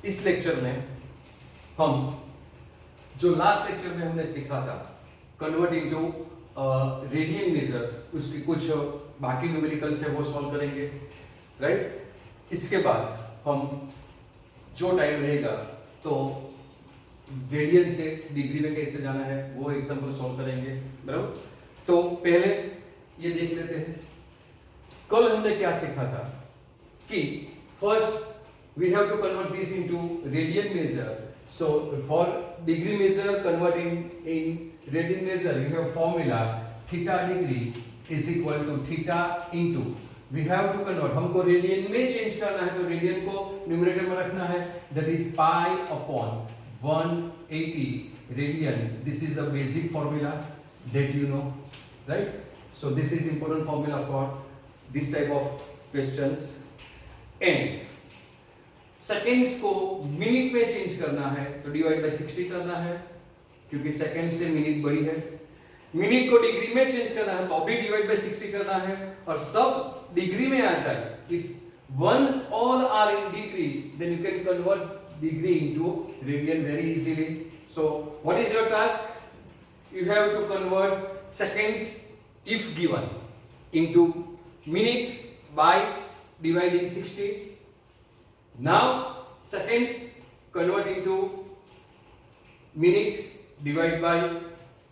इस लेक्चर में हम जो लास्ट लेक्चर में हमने सीखा था कन्वर्ट इनटू रेडियन मेजर, उसके कुछ बाकी न्यूमेरिकल्स है वो सॉल्व करेंगे, राइट। इसके बाद हम जो टाइम रहेगा तो रेडियन से डिग्री में कैसे जाना है वो एग्जाम्पल सॉल्व करेंगे, बराबर। तो पहले ये देख लेते हैं कल हमने क्या सीखा था कि first we have to convert this into radian measure. So for degree measure converting in radian measure you have formula theta degree is equal to theta into, we have to convert, हमको radian में change करना है तो radian को numerator में रखना है, that is pi upon 180 radian. This is the basic formula that you know, right? So this is important formula for this type of questions. And seconds को मिनट में चेंज करना है तो डिवाइड बाय 60 करना है, क्योंकि सेकेंड से minute बड़ी है। मिनट को डिग्री में चेंज करना है तो अभी डिवाइड बाय 60 करना है, और सब डिग्री में आ जाए। If once all are in degree then you can convert degree into radian very easily. So what is your task? you have to convert seconds if given into minute by dividing 60. Now seconds convert into minute divide by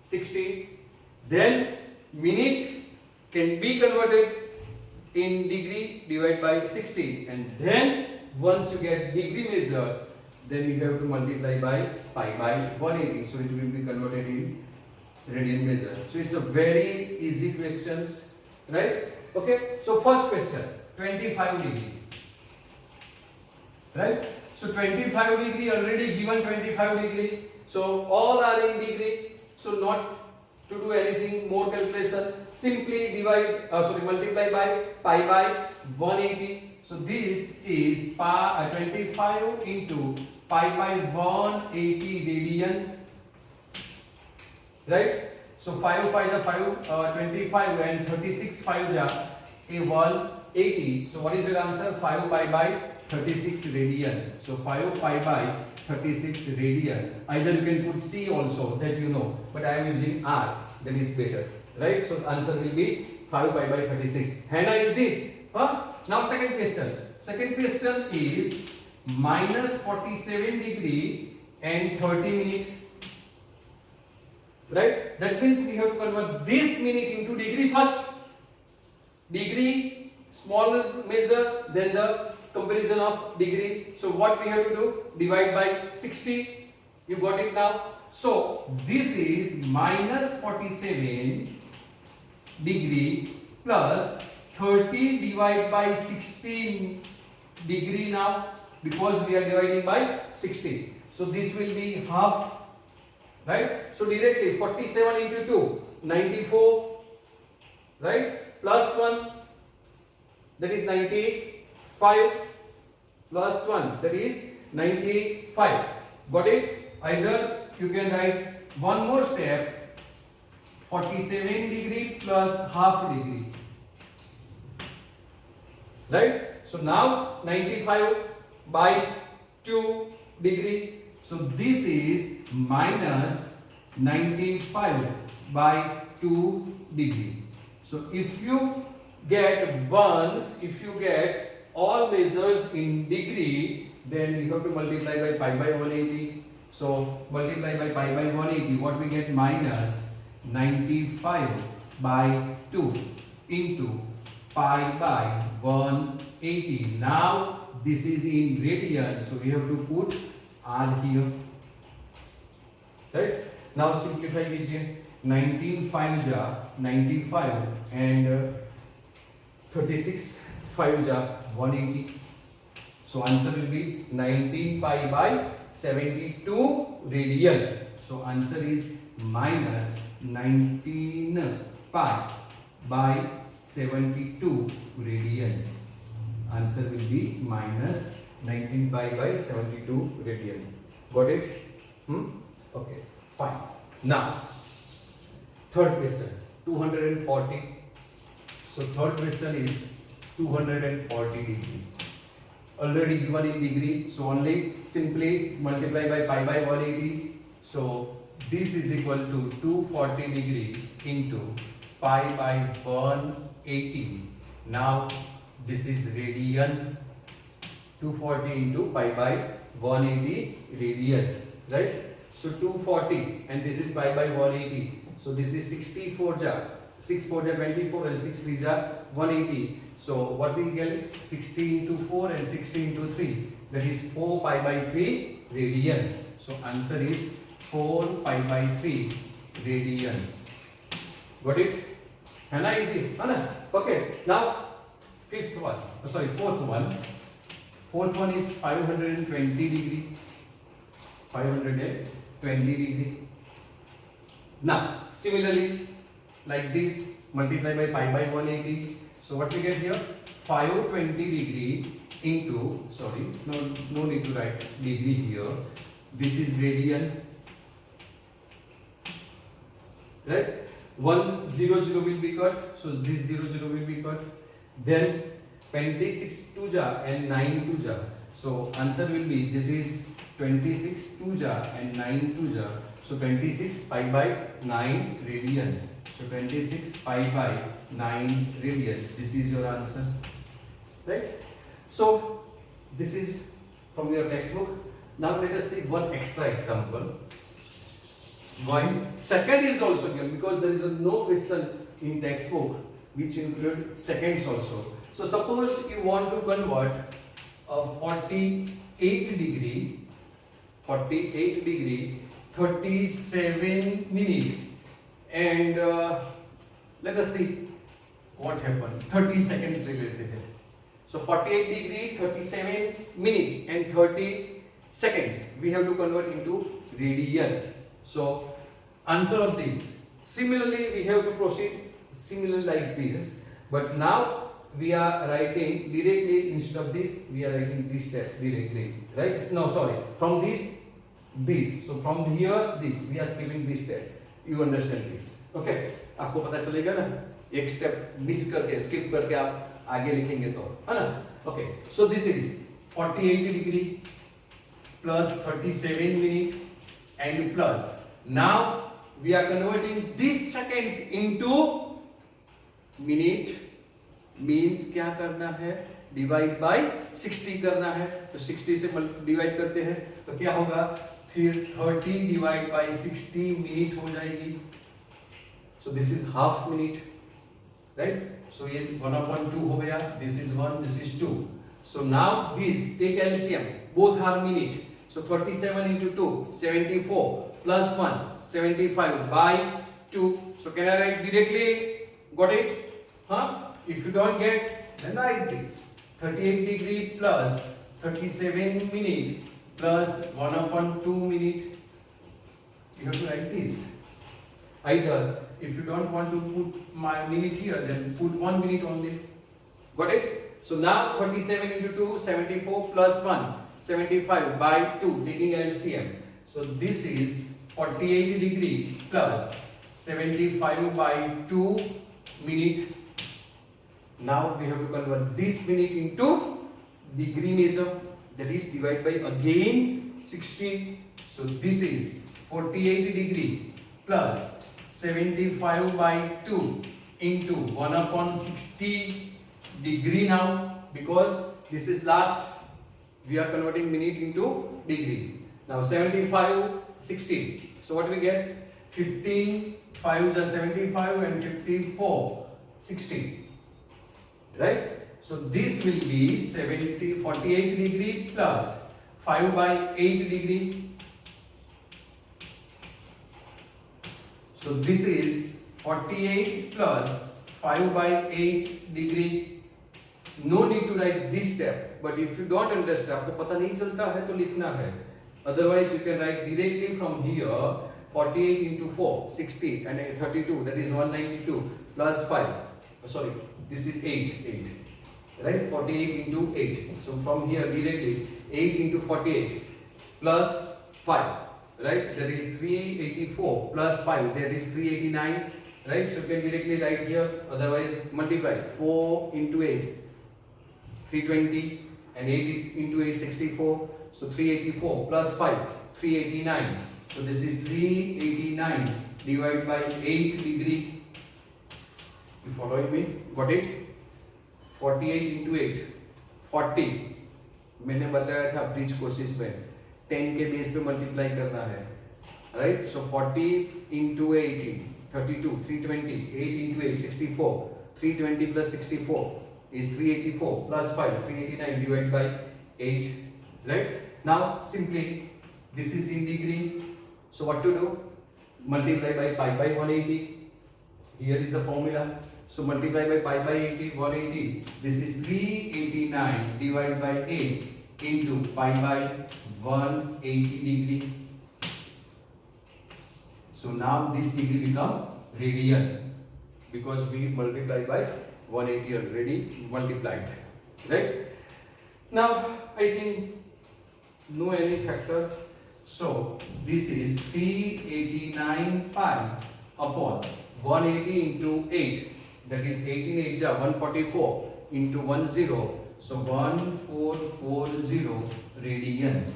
60. Then minute can be converted in degree divide by 60, and then once you get degree measure then you have to multiply by pi by 180, so it will be converted in radian measure. So it's a very easy questions, right? Okay, so first question 25 degree, right? So 25 degree already given, 25 degree, so all are in degree, so not to do anything more calculation, simply multiply by pi by 180. So this is pi 25 into pi by 180 radian, right? So 5 5 is 5, 25 and 36 5 is a 180. So what is your answer? 5 pi by 36 radian. So 5 pi by 36 radian. Either you can put C also, that you know, but I am using R, that is better, right? So answer will be 5 pi by 36. Hannah, easy? Huh? Now second question. Second question is minus 47 degree and 30 minute. Right? That means we have to convert this minute into degree first. Degree, small measure, then the comparison of degree. So what we have to do? Divide by 60. You got it now? So this is minus 47 degree plus 30 divided by 16 degree now, because we are dividing by 60. So this will be half. Right? So directly 47 into 2, 94, right? Plus 1, that is 95, plus 1, that is 95. Got it? Either you can write one more step, 47 degree plus half degree, right? So now 95 by 2 degree. So this is minus 95 by 2 degree. So if you get all measures in degree, then you have to multiply by pi by 180. So multiply by pi by 180, what we get? Minus 95 by 2 into pi by 180. Now this is in radian, so we have to put R here, right? Now simplify कीजिए, 19 5 जा 95 and 36 5 जा 180. So answer will be 19 pi by 72 radian. So answer is minus 19 pi by 72 radian. Answer will be minus 19 pi by 72 radian. Got it? Okay, fine. Now, third question, 240. So third question is 240 degree. already given in degree, so only simply multiply by pi by 180. So this is equal to 240 degree into pi by 180. Now this is radian. 240 into pi by 180 radian, right? So 240 and this is pi by 180. So this is 64 ja, 6 4 ja 24 and 6 3 ja 180. So what we get? 60 into 4 and 60 into 3. That is 4 pi by 3 radian. So answer is 4 pi by 3 radian. Got it? है ना easy? है ना? Okay. Now fourth one is 520 degree. 520 degree. Now similarly like this, multiply by pi by 180. So what we get here? 520 degree into, sorry, no need to write degree here. This is radian, right? 1 0 0 will be cut, so this 0 0 will be cut. Then 26 2 ja and 9 2 ja. So answer will be, this is 26 2 ja and 9 2 ja. So 26 pi by 9 radian. So 26 pi by 9 radian. This is your answer, right? So this is from your textbook. Now let us see one extra example. One second is also given because there is no question in textbook which include seconds also. So suppose you want to convert a 48 degree 37 minute and let us see what happened. 30 seconds ले लेते हैं. So 48 degree 37 minute and 30 seconds we have to convert into radian. So answer of this. Similarly we have to proceed similar like this, but now we are writing directly instead of this. We are writing this step directly, right? No, sorry. From this. So from here this we are skipping this step. You understand this? Okay? आपको पता चलेगा ना? एक step miss करके skip करके आप आगे लिखेंगे तो, है ना? Okay. So this is 48 degree plus 37 minute and plus. Now we are converting these seconds into minute. Means क्या करना है? डिवाइड बाय 60 करना है. तो 60 से डिवाइड करते हैं तो क्या होगा? फिर 30 डिवाइड बाय 60 मिनट हो जाएगी. So this is half minute, right? So ये 1/2 हो गया. This is 1, this is 2. So now this take LCM, both are minute. So 37 into 2 74 plus 1 75 by 2. So can I write directly? Got it? Huh? If you don't get, then write this. 38 degree plus 37 minute plus 1/2 minute. You have to write this. Either if you don't want to put my minute here, then put 1 minute only. Got it? So now 37 into 2 74 plus 1 75 by 2, taking LCM. So this is 48 degree plus 75 by 2 minute. Now we have to convert this minute into degree measure, that is divide by again 60. So this is 48 degree plus 75 by 2 into 1/60 degree now, because this is last we are converting minute into degree. Now 75 60. So what we get? 15 5 is 75 and 54 60. Right? So this will be 48 degree plus 5 by 8 degree. So this is 48 plus 5 by 8 degree. No need to write this step, but if you don't understand, आपको पता नहीं चलता है तो लिखना है. Otherwise you can write directly from here. 48 into 4 60 and 32, that is 192 plus 5. Sorry, this is 8, right? 48 into 8. So from here directly 8 into 48 plus 5, right? That is 384 plus 5, that is 389, right? So you can directly write here. Otherwise multiply 4 into 8 320 and 8 into 8 64, so 384 plus 5 389, so this is 389 divided by 8 degree. You following me? Got it? 48 into 8 40, मैंने बताया था bridge कोशिश में 10 के base पे multiply करना है, right? So 40 into 80 32 320, 8 into 8 64, 320 plus 64 is 384 plus 5 389 divided by 8, right? Now simply this is in degree, so what to do? Multiply by pi by 180. Here is the formula. So multiply by pi by 80, 180. This is 389 divided by 8 into pi by 180 degree. So now this degree become radian because we multiply by 180 already multiplied, right? Now I think no any factor. So this is 389 pi upon 180 into 8. That is 18 8 ja 144 into 10, so 1440 radian,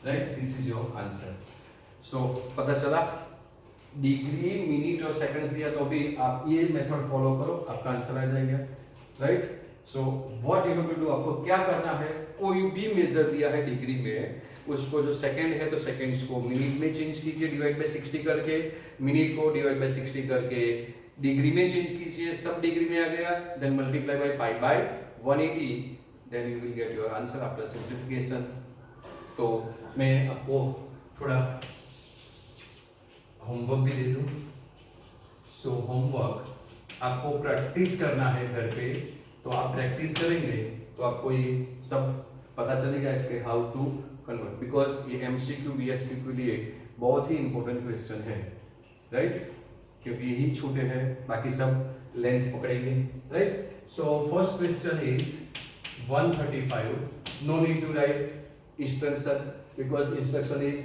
right? This is your answer. So पता चला degree minute और seconds दिया तो भी आप ये method follow करो, आपका आंसर आ जाएगा, right? So what you have to do, आपको क्या करना है, कोई भी मेजर दिया है डिग्री में, उसको जो सेकंड है तो सेकंड्स को मिनट में चेंज कीजिए डिवाइड बाय 60 करके, मिनट को डिवाइड बाय 60 करके डिग्री में चेंज कीजिए, सब डिग्री में आ गया, then multiply by pi by 180, then you will get your answer after simplification. तो मैं आपको थोड़ा होमवर्क भी दे दूं. सो होमवर्क आपको प्रैक्टिस करना है घर पे, तो आप प्रैक्टिस करेंगे तो आपको ये सब पता चलेगा कि हाउ टू कन्वर्ट, बिकॉज ये एमसीक्यू बीएसक्यू के लिए बहुत ही इंपॉर्टेंट क्वेश्चन है, राइट? क्योंकि यही छोटे हैं, बाकी सब लेंथ पकड़ेंगे, right? So first question is 135. No need to write instruction because instruction is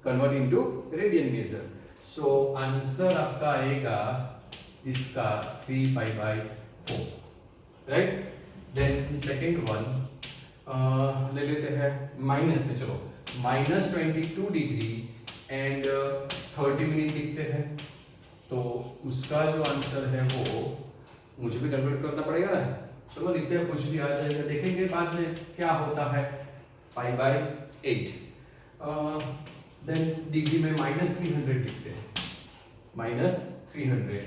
convert into radian measure. So answer आपका आएगा इसका 3 pi by 4, right? Then second one ले लेते हैं माइनस में, चलो माइनस 22 डिग्री एंड 30 मिनट लिखते हैं, तो उसका जो आंसर है वो मुझे भी कन्वर्ट करना पड़ेगा ना. चलो लिखते हैं, कुछ भी आ जाएगा, देखेंगे बाद में क्या होता है. पाई बाय 8, देन डिग्री में माइनस 300 लिखते हैं, minus 300,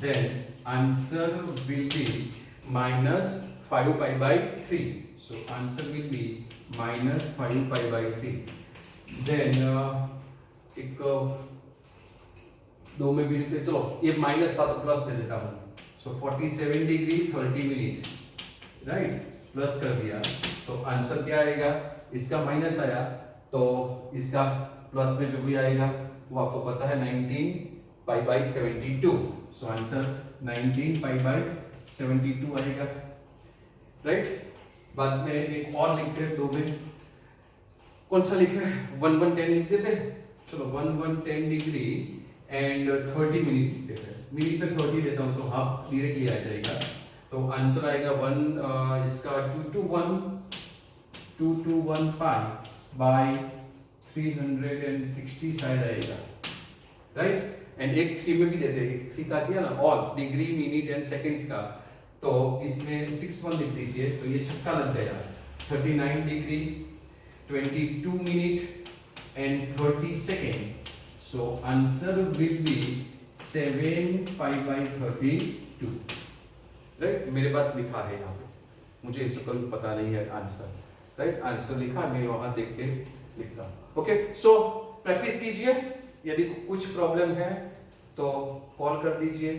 then answer will be minus 5 pi by 3. So answer will be minus 5 pi by 3. Then एक दो में भी लिखते, चलो ये माइनस था तो प्लस दे देता हूं. सो 47 डिग्री 30 मिनट, राइट? प्लस कर दिया तो आंसर क्या आएगा, इसका माइनस आया तो इसका प्लस में जो भी आएगा वो आपको पता है 19 pi by 72. So answer 19 pi by 72 आएगा, राइट? बाद में एक और लिखते हैं, दो में कौन सा लिखा है, 1110 लिख देते हैं. चलो 1110 डिग्री एंड 30 मिनट लिखते हैं, मिनट पे 30 देता हूँ, सो हाफ डायरेक्टली आ जाएगा. तो आंसर आएगा इसका 221 पाई बाय 360 शायद आएगा, राइट? एंड एक 3 में भी देते हैं, 3 का किया ना, all degree minute and seconds का, तो इसमें 61 लिख दीजिए, तो ये छक्का लग गया. 39 degree 22 minute and 30 second. So answer will be 7 pi by 32, right? मेरे पास लिखा है यहाँ पे, मुझे इसको कभी पता नहीं है आंसर, राइट? आंसर लिखा, मैं वहां देख के लिखता हूँ. ओके, सो प्रैक्टिस कीजिए, यदि कुछ प्रॉब्लम है तो कॉल कर दीजिए.